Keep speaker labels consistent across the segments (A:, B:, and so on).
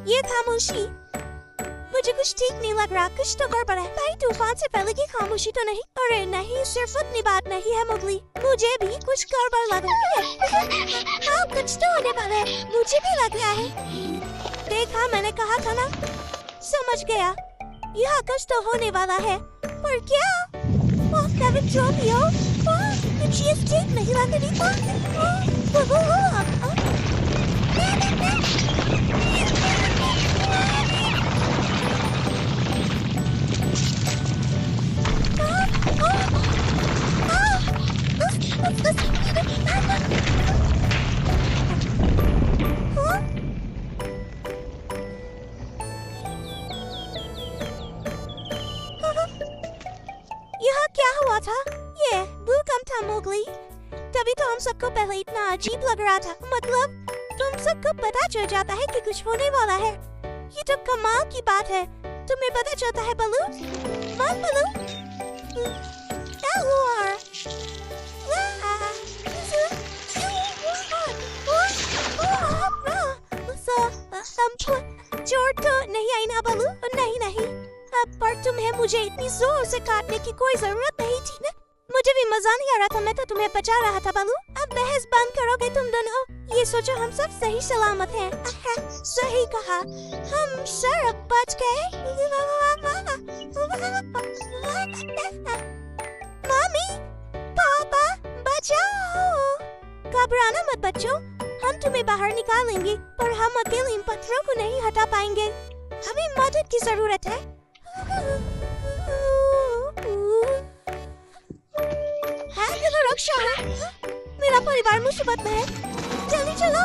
A: ये खामोशी, मुझे कुछ ठीक नहीं लग रहा, कुछ तो गड़बड़ है। भाई तूफान से पहले की खामोशी तो नहीं? अरे नहीं, सिर्फ उतनी बात नहीं है मोगली, मुझे भी कुछ गड़बड़ लग रही है। हाँ, कुछ तो होने वाला है, मुझे भी लग रहा है। देखा, मैंने कहा था ना। समझ गया, यहाँ कुछ तो होने वाला है, पर क्या? कुछ ये ठीक नहीं लग रही। यहाँ क्या हुआ था? ये भूकंप था मोगली, तभी तो हम सबको पहले इतना अजीब लग रहा था। मतलब तुम सबको पता चल जाता है कि कुछ होने वाला है, ये तो कमाल की बात है। तुम्हें पता चलता है बलू? मत बलू, क्या हुआ? चोट तो नहीं आई ना बलू? नहीं, पर तुम्हें मुझे इतनी जोर से काटने की कोई जरूरत नहीं थी ना। मुझे भी मजा नहीं आ रहा था, मैं तो तुम्हें बचा रहा था बलू। अब बहस बंद करोगे तुम दोनों? ये सोचो हम सब सही सलामत हैं। सही कहा, हम सब बच गए। मम्मी, पापा, बचाओ! घबराना मत बच्चों, हम तुम्हें बाहर निकालेंगे, पर हम अकेले इन पत्थरों को नहीं हटा पाएंगे। हमें मदद की जरूरत है। रक्षा, मेरा परिवार मुसीबत में है, जल्दी चलो।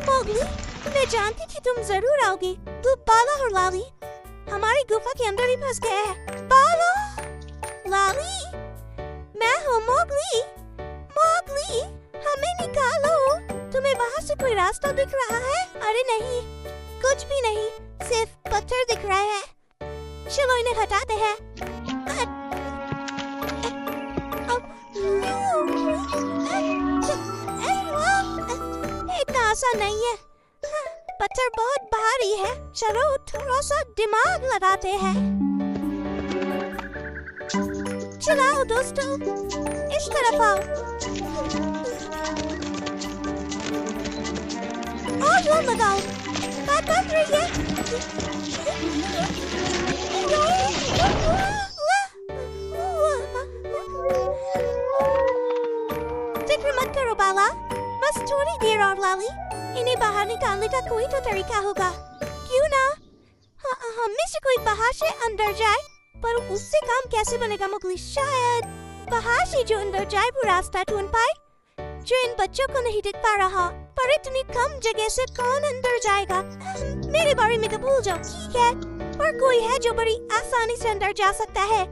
A: मोगली, मैं जानती थी तुम जरूर आओगी। तू बाला और लाली हमारी गुफा के अंदर ही फंस गए हैं। बाला, लाली, मैं हूँ मोगली। मोगली, हमें निकालो। तुम्हें वहाँ से कोई रास्ता दिख रहा है? अरे नहीं, कुछ भी नहीं, सिर्फ पत्थर दिख रहा है। चलो इन्हें हटाते हैं। इतना आसान नहीं है, पत्थर बहुत भारी है। चलो थोड़ा सा दिमाग लगाते हैं। चलाओ दोस्तों, इस तरफ आओ। और जोर लगाओ, बात बन रही है। फिक्र मत करो बाला, बस थोड़ी देर और लाली, इन्हें बाहर निकालने का कोई तो तरीका होगा। क्यों ना हम में से कोई बाहर से अंदर जाए, पर उससे काम कैसे बनेगा मोगली? शायद बाहर से जो अंदर जाए वो रास्ता ढूंढ पाए जो इन बच्चों को नहीं दिख पा रहा। पर इतनी कम जगह से कौन अंदर जाएगा? मेरे बारे में तो भूल जाओ, ठीक है, पर कोई है जो बड़ी आसानी से अंदर जा सकता है।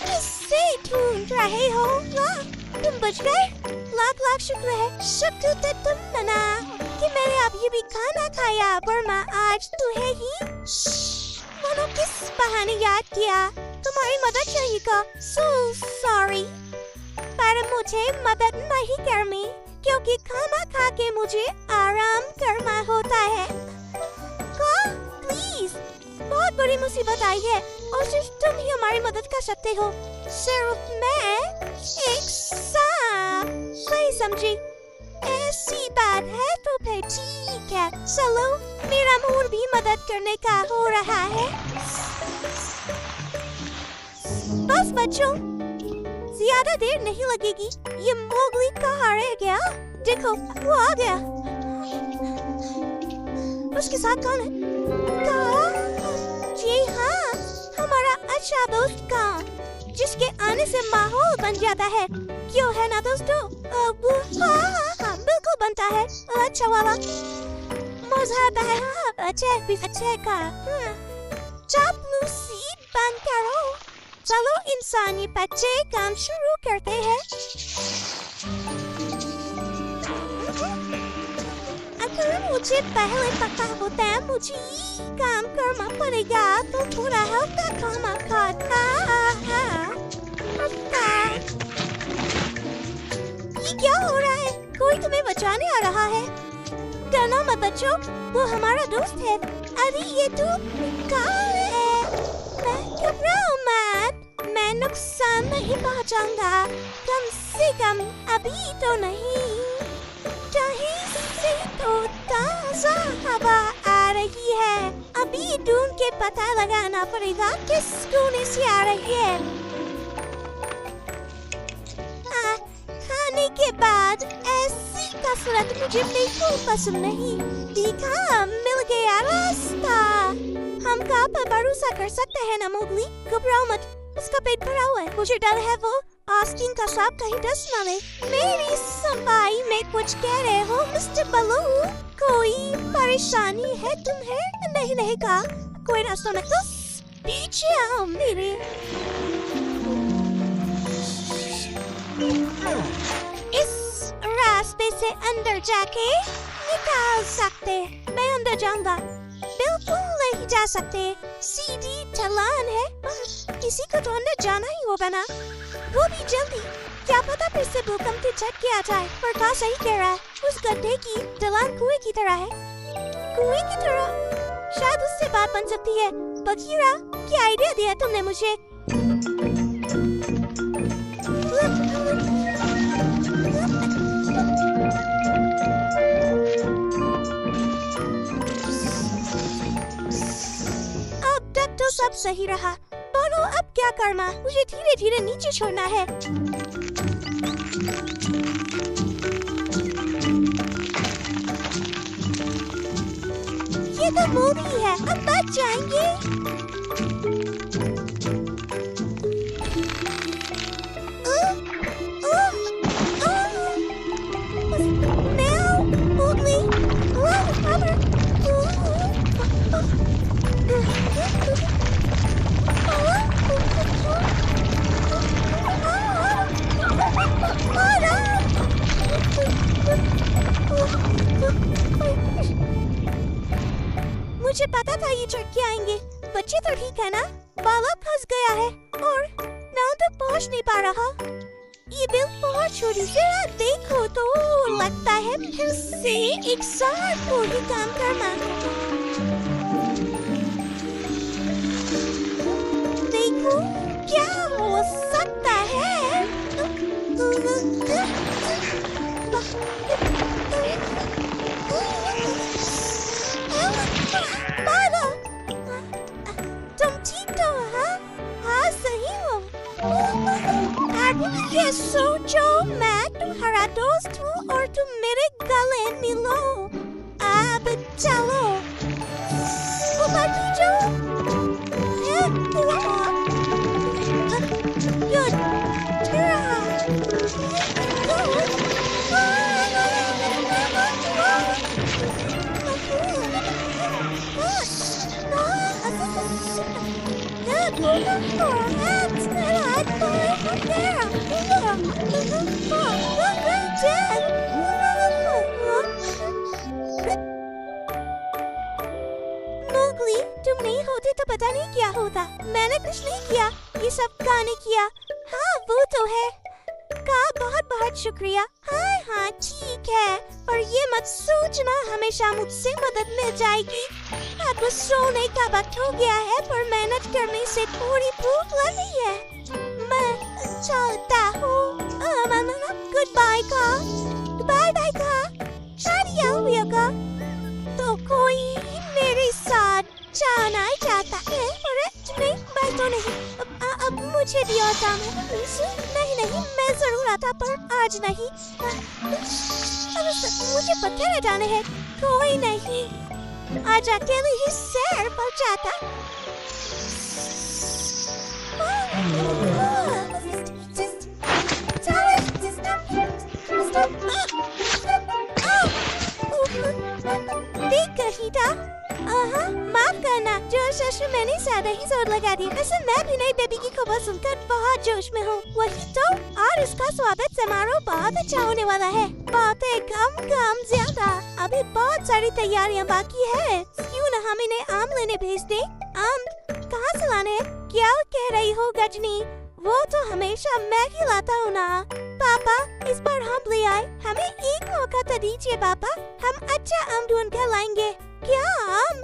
A: किससे ढूंढ रहे हो? तुम बच गए? लाख लाख शुक्र है। शुक्र तो तुम बना कि मैंने अभी भी खाना खाया, वरना आज तुम्हें ही मानो किस बहाने याद किया। तुम्हारी मदद चाहिएगा। So sorry, पर मुझे मदद नहीं करनी, क्योंकि खाना खा के मुझे आराम करना होता है। प्लीज, बहुत बड़ी मुसीबत आई है और सिर्फ तुम ही हमारी मदद कर सकते हो। सिर्फ मैं एक सांप। सही समझी? ऐसी बात है तो फिर ठीक है, चलो मेरा मूड भी मदद करने का हो रहा है। बस बच्चों, ज्यादा देर नहीं लगेगी। ये मोगली कहाँ रह गया? देखो, वो आ गया। उसके साथ कौन है? जी हाँ, हमारा अच्छा दोस्त कान, जिसके आने से माहौल बन जाता है। क्यों है ना दोस्तों? हाँ, बिल्कुल बनता है। अच्छा वाला मजा आता है। अच्छे का चापलूसी बंद करो। चलो इंसानी बच्चे काम शुरू करते हैं। मुझे पहले पता होता है मुझे काम करना पड़ेगा तो थोड़ा हल्का खाना खाता। ये क्या हो रहा है? कोई तुम्हें बचाने आ रहा है। डरना मत बच्चों, वो हमारा दोस्त है। अरे ये तो काल है। घबराओ मत, मैं नुकसान नहीं पहुंचाऊंगा, कम से कम अभी तो नहीं। कहीं से तो ताजा हवा आ रही है, अभी ढूंढ के पता लगाना पड़ेगा किस कोने से आ रही है। खाने के बाद ऐसी कसरत मुझे बिल्कुल पसंद नहीं। देखा, मिल गया रास्ता। हम कहाँ पर भरोसा कर सकते हैं ना मोगली? घबराओ मत, उसका पेट भरा हुआ है। मुझे डर है वो आस्तीन का सांप कहीं डस न ले। मेरी सफाई में कुछ कह रहे हो मिस्टर बलू? कोई परेशानी है तुम्हें? नहीं नहीं कहा, कोई रास्ता न तो पीछे आओ मेरे। इस रास्ते से अंदर जाके निकाल सकते। मैं अंदर जाऊंगा। बिल्कुल नहीं जा सकते, सीधी ढलान है। किसी को तो अंदर जाना ही होगा ना, वो भी जल्दी। क्या पता फिर से भूकंप के झटके आ जाए। पर कहा सही कह रहा है, उस गड्ढे की ढलान कुएं की तरह है। कुएं की तरह? शायद उससे बात बन सकती है। बगीरा, क्या आइडिया दिया तुमने मुझे? अब तक तो सब सही रहा। बोलो अब क्या करना? मुझे धीरे धीरे नीचे छोड़ना है। ये तो मोदी है, अब बच जाएंगे। मुझे पता था ये झटके आएंगे। बच्चे तो ठीक है ना? बाला फंस गया है और नाव तक पहुंच नहीं पा रहा। ये बिल बहुत छोटी, जरा देखो तो लगता है फिर से एक साथ पूरी काम करना। देखो क्या हो सकता है। बाला, तुम ठीक तो हो? हाँ सही हो। अब ये सोचो मैं तुम्हारा दोस्त हूँ और तुम मेरे गले मिलो। अब चलो ऊपर कीजिए। मोगली, तुम नहीं होते तो पता नहीं क्या होता। मैंने कुछ नहीं किया, ये सब काने किया। हाँ वो तो है। का बहुत बहुत शुक्रिया। हाँ हाँ ठीक है, पर ये मत सोचना हमेशा मुझसे मदद मिल जाएगी। अब सोने का वक्त हो गया है, पर मेहनत करने से थोड़ी भूख लगी है। मैं चलता हूँ। गुड बाय का। बाय बाय का। शादी होगा तो कोई मेरे साथ जाना चाहता है? अरे नहीं, बाय तो नहीं। अब मुझे भी और काम है। नहीं नहीं, मैं जरूर आता, पर आज नहीं। मुझे पत्थर जाने हैं। कोई नहीं, आज अकेले ही सैर पर जाता। Stop! देख गीता, माफ करना, जोश जोश में मैंने ज्यादा ही जोर लगा दिया। वैसे मैं भी नई बेबी की खबर सुनकर बहुत जोश में हूँ। वही तो, और इसका स्वागत समारोह बहुत अच्छा होने वाला है। बातें कम ज्यादा, अभी बहुत सारी तैयारियाँ बाकी है। क्यों न हम इन्हें आम लेने भेज दे? आम कहाँ से लाने हैं? क्या कह रही हो गजनी? वो तो हमेशा मैं ही लाता हूँ ना। पापा, इस बार हम ले आए, हमें एक मौका तो दीजिए पापा, हम अच्छा आम ढूंढ कर लाएंगे। क्या आम?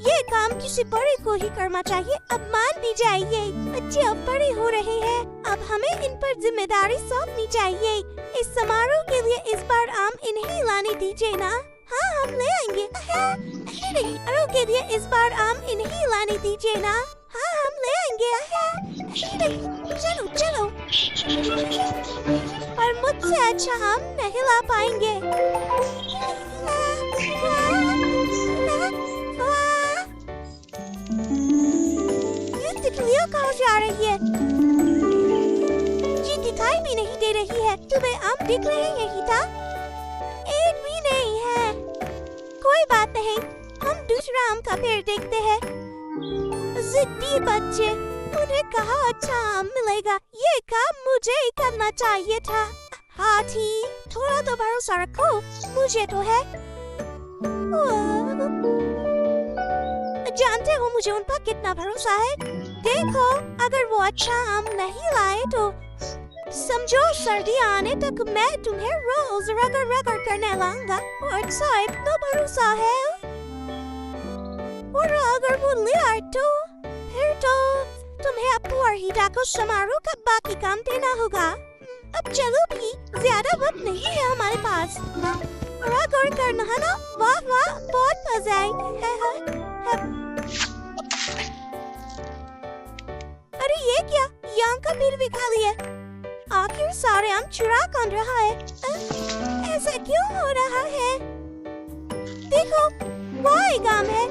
A: ये काम किसी बड़े को ही करना चाहिए। अब मान भी जाइए, बच्चे अब बड़े हो रहे हैं, अब हमें इन पर जिम्मेदारी सौंपनी चाहिए। इस समारोह के लिए इस बार आम इन्हें लाने दीजिए ना। हाँ, हम ले आएंगे। समारोह के लिए इस बार आम इन्हें लाने दीजिए ना। हाँ, हम ले आएंगे। चलो चलो, पर मुझसे अच्छा आम नहीं ला पाएंगे। ये तितलियाँ कहाँ जा रही है? जी दिखाई भी नहीं दे रही है। तुम्हें आम दिख रहे हैं गीता? एक भी नहीं है। कोई बात नहीं, हम दूसरा आम का पेड़ देखते हैं। जिद्दी बच्चे, उन्हें कहा अच्छा आम मिलेगा। ये काम मुझे ही करना चाहिए था। हाथी, थोड़ा तो भरोसा रखो, मुझे तो है। जानते हो मुझे उन पर कितना भरोसा है। देखो, अगर वो अच्छा आम नहीं लाए तो समझो सर्दी आने तक मैं तुम्हें रोज रगड़ करने लाऊंगा। और अच्छा इतना भरोसा है। और अगर वो ले आए तो फिर तो तुम्हें अपू और हीरा को समारोह का बाकी काम देना होगा। अब चलो भी, ज्यादा वक्त नहीं है हमारे पास। रगड़ करना है ना? वाह वाह, बहुत मजा आई। अरे ये क्या? यहाँ का पेड़ भी खाली है। आखिर सारे आम चुरा कौन रहा है? ऐसा क्यों हो रहा है? देखो, वो एक आम है।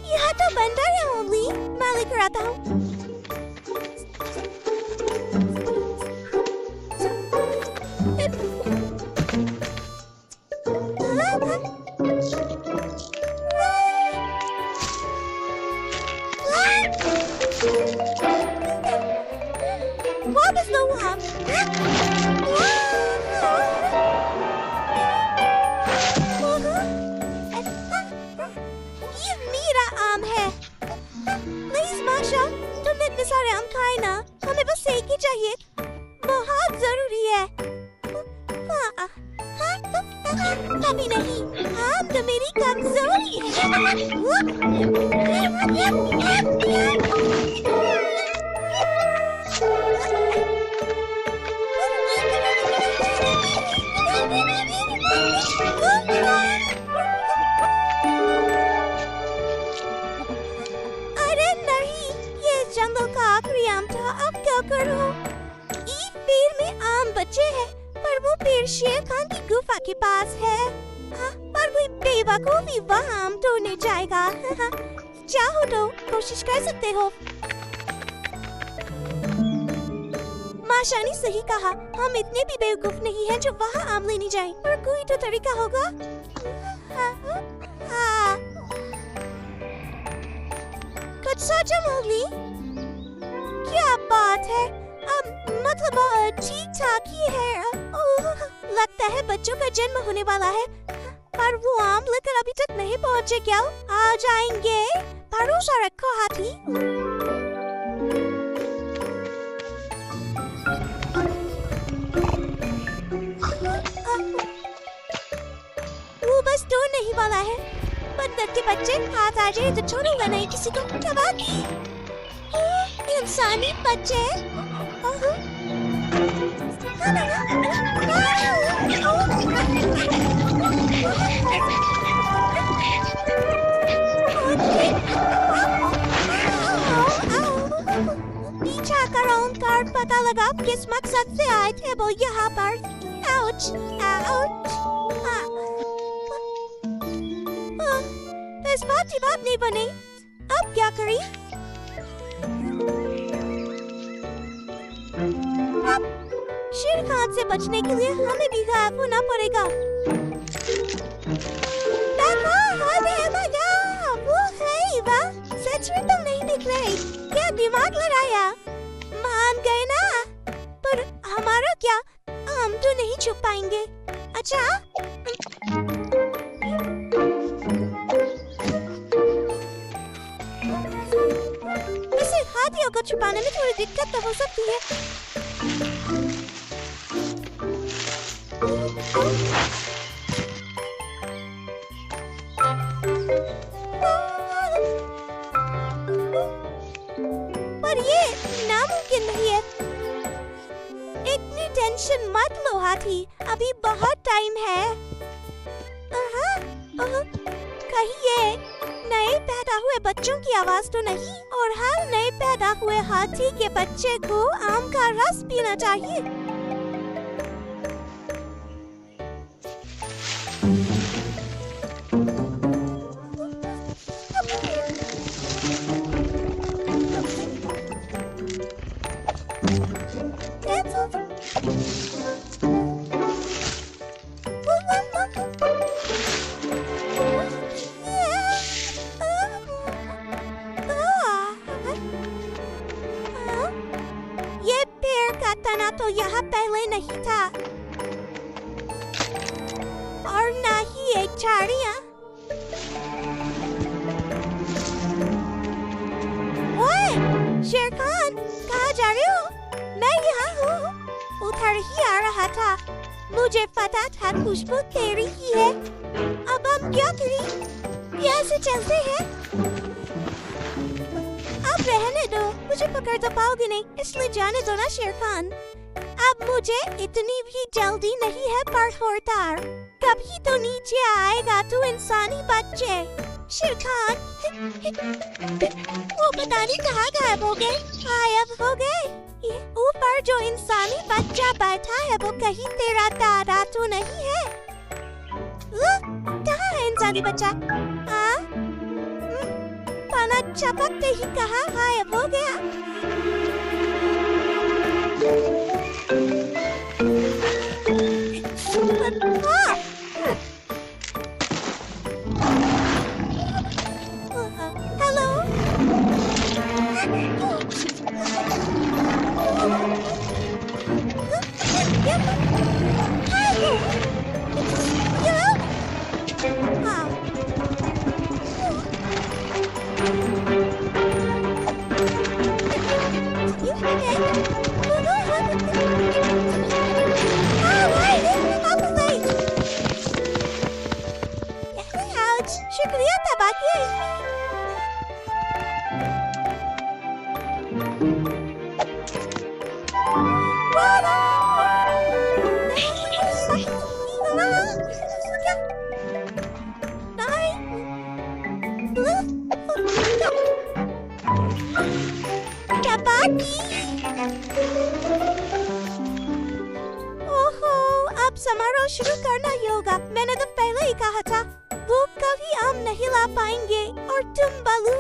A: यहाँ तो बंदर है ओनली। मैं लेकर आता हूँ। वापस लो आम। ये मेरा आम है। प्लीज माशा, तुमने इतने सारे आम खाए ना, हमें बस एक ही चाहिए, बहुत जरूरी है। कभी नहीं, आम तो मेरी कमजोरी अरे नहीं, ये जंगल का आखिरी आम था। अब क्या करूं? एक पेड़ में आम बचे हैं, पर वो पेड़ शेर खान की गुफा के पास है। पर कोई बेवकूफ भी वहाँ आम तोड़ने जाएगा। चाहो तो कोशिश कर सकते हो। माशा ने सही कहा, हम इतने भी बेवकूफ नहीं हैं जो वहाँ आम लेने जाएं। पर कोई तो तरीका होगा। कुछ सोचो मोगली। क्या बात है? मतलब ठीक ठाक ही है। लगता है बच्चों का जन्म होने वाला है। पर वो आम लेकर अभी तक नहीं पहुँचे क्या? आ जाएंगे, भरोसा रखो हाथी। वो बस दूर नहीं वाला है। बंदर के बच्चे, हाथ आ जाए तो छोड़ूंगा नहीं किसी को। तबाही, इंसानी बच्चे। पीछा करो उनका, पता लगा किस मकसद से आए थे वो यहाँ पर। Ouch, ouch. इस बात की बात नहीं बनी। अब क्या करें? शेर खान से बचने के लिए हमें भी गायब होना पड़ेगा। देखो, हाथी है मगा, वो है वाह, सच में तुम नहीं दिख रहे, क्या दिमाग लड़ाया? मान गए ना, पर हमारा क्या, हम तो नहीं छुप पाएंगे। अच्छा वैसे हाथियों को छुपाने में थोड़ी दिक्कत तो हो सकती है। पर ये नामुमकिन नहीं है। इतनी टेंशन मत लो हाथी, अभी बहुत टाइम है। कहीं ये नए पैदा हुए बच्चों की आवाज तो नहीं? और हर नए पैदा हुए हाथी के बच्चे को आम का रस पीना चाहिए। ये पेड़ का तना तो यहाँ पहले नहीं था, और ना ही एक झाड़ियाँ। ओए, शेर खान, कहाँ जा रहे हो? मैं यहाँ हूँ, उधर ही आ रहा था। मुझे पता था खुशबू तेरी ही है। अब हम क्या करें? कैसे चलते हैं? अब रहने दो, मुझे पकड़ तो पाओगे नहीं, इसलिए जाने दो ना शेर खान। अब मुझे इतनी भी जल्दी नहीं है परखोरदार, कभी तो नीचे आएगा तू इंसानी बच्चे। शेर खान, वो पता नहीं कहाँ गायब हो गए, गायब हो गए। ऊपर जो इंसानी बच्चा बैठा है वो कहीं तेरा दादा तो नहीं है? कहाँ है इंसानी बच्चा? हाँ? पाना चपकते ही कहाँ गायब हो गया? हेलो? शुक्रिया तबाकी। ओहो, अब समारोह शुरू करना ही होगा। मैंने तो पहले ही कहा था, वो कभी हम नहीं ला पाएंगे। और तुम बालू,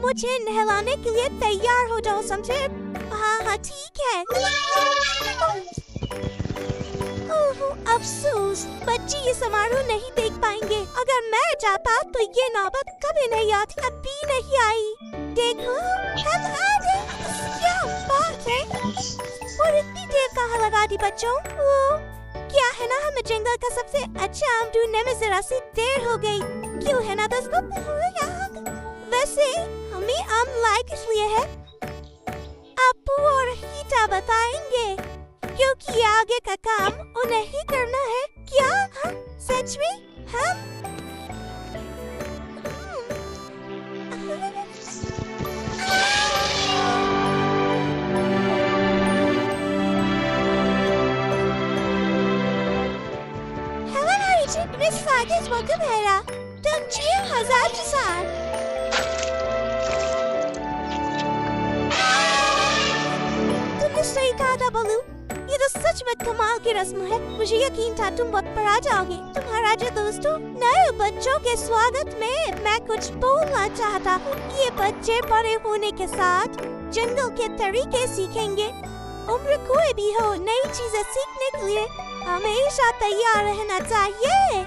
A: मुझे नहलाने के लिए तैयार हो जाओ, समझे? हाँ हाँ ठीक है। ओहो, अफसोस, बच्चे ये समारोह नहीं देख पाएंगे। अगर मैं जाता तो ये नौबत कभी नहीं आती, अभी नहीं आई। देखो, हम आ गए। क्या बात है? और इतनी देर कहाँ लगा दी बच्चों? वो क्या है ना, हमें जंगल का सबसे अच्छा आम ढूंढने में जरा सी देर हो गई। क्यों है ना दोस्तों? वैसे हमें आम लायक इसलिए है, अपू और हीटा बताएंगे, क्योंकि आगे का काम उन्हें ही करना है। क्या? हाँ? सच में? हाँ? Miss Fighters, welcome here. तुम 6000 के साथ। तुमने सही कहा था बालू, ये तो सच में कमाल की रस्म है। मुझे यकीन था तुम वक्त पर आ जाओगे। तुम्हारा जो दोस्तों, नए बच्चों के स्वागत में मैं कुछ बोलना चाहता हूँ। ये बच्चे बड़े होने के साथ जंगल के तरीके सीखेंगे, उम्र कोई भी हो, नई चीजें सीखने के लिए हमेशा तैयार रहना चाहिए।